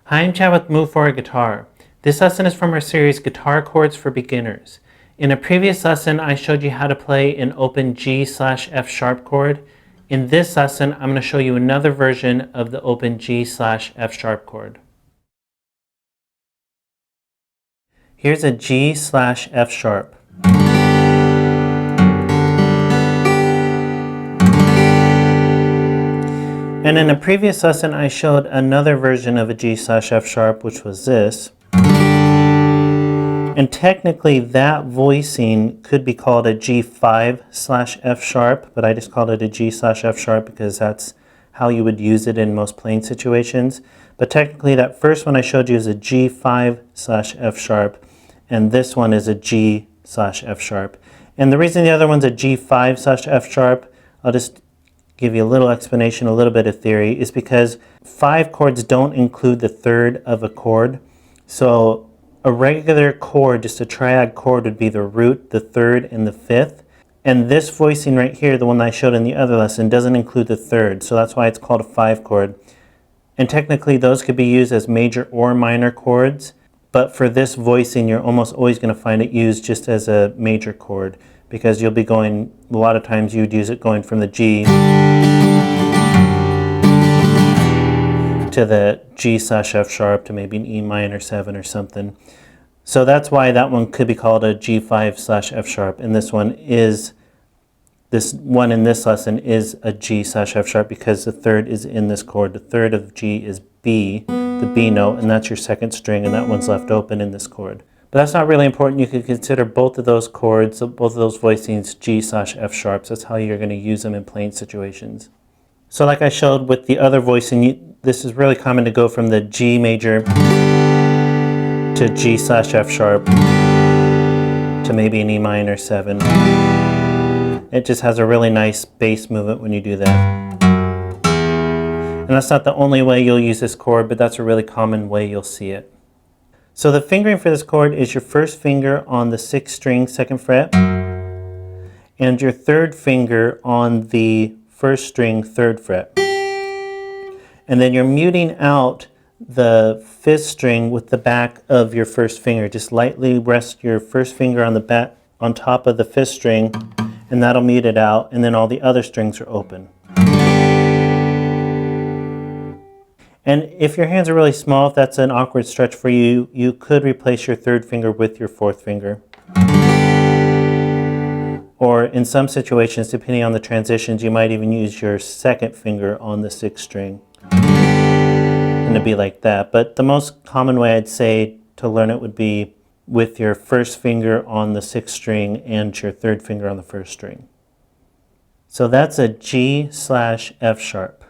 Hi, I'm Chad with Move For a Guitar. This lesson is from our series Guitar Chords for Beginners. In a previous lesson, I showed you how to play an open G/F sharp chord. In this lesson, I'm going to show you another version of the open G/F sharp chord. Here's a G/F sharp. And in a previous lesson, I showed another version of a G/F sharp, which was this. And technically, that voicing could be called a G5/F sharp, but I just called it a G/F sharp because that's how you would use it in most playing situations. But technically, that first one I showed you is a G5/F sharp, and this one is a G/F sharp. And the reason the other one's a G5/F sharp, I'll just give you a little explanation, a little bit of theory, is because 5 chords don't include the third of a chord. So a regular chord, just a triad chord, would be the root, the third, and the fifth. And this voicing right here, the one I showed in the other lesson, doesn't include the third. So that's why it's called a 5 chord. And technically those could be used as major or minor chords. But for this voicing, you're almost always going to find it used just as a major chord, because you'll be going, a lot of times you would use it going from the G to the G/F sharp to maybe an E minor 7 or something. So that's why that one could be called a G5/F sharp, and this one in this lesson is a G/F sharp because the third is in this chord. The third of G is B, the B note, and that's your second string, and that one's left open in this chord. But that's not really important. You could consider both of those chords, both of those voicings, G/F sharps. That's how you're going to use them in playing situations. So like I showed with the other voicing, this is really common to go from the G major to G/F sharp to maybe an E minor 7. It just has a really nice bass movement when you do that. And that's not the only way you'll use this chord, but that's a really common way you'll see it. So the fingering for this chord is your first finger on the 6th string, 2nd fret, and your third finger on the 1st string, 3rd fret. And then you're muting out the 5th string with the back of your first finger. Just lightly rest your first finger on the back, on top of the 5th string, and that'll mute it out, and then all the other strings are open. And if your hands are really small, if that's an awkward stretch for you, you could replace your 3rd finger with your 4th finger. Or in some situations, depending on the transitions, you might even use your 2nd finger on the 6th string. And it'd be like that. But the most common way I'd say to learn it would be with your 1st finger on the 6th string and your 3rd finger on the 1st string. So that's a G/F sharp.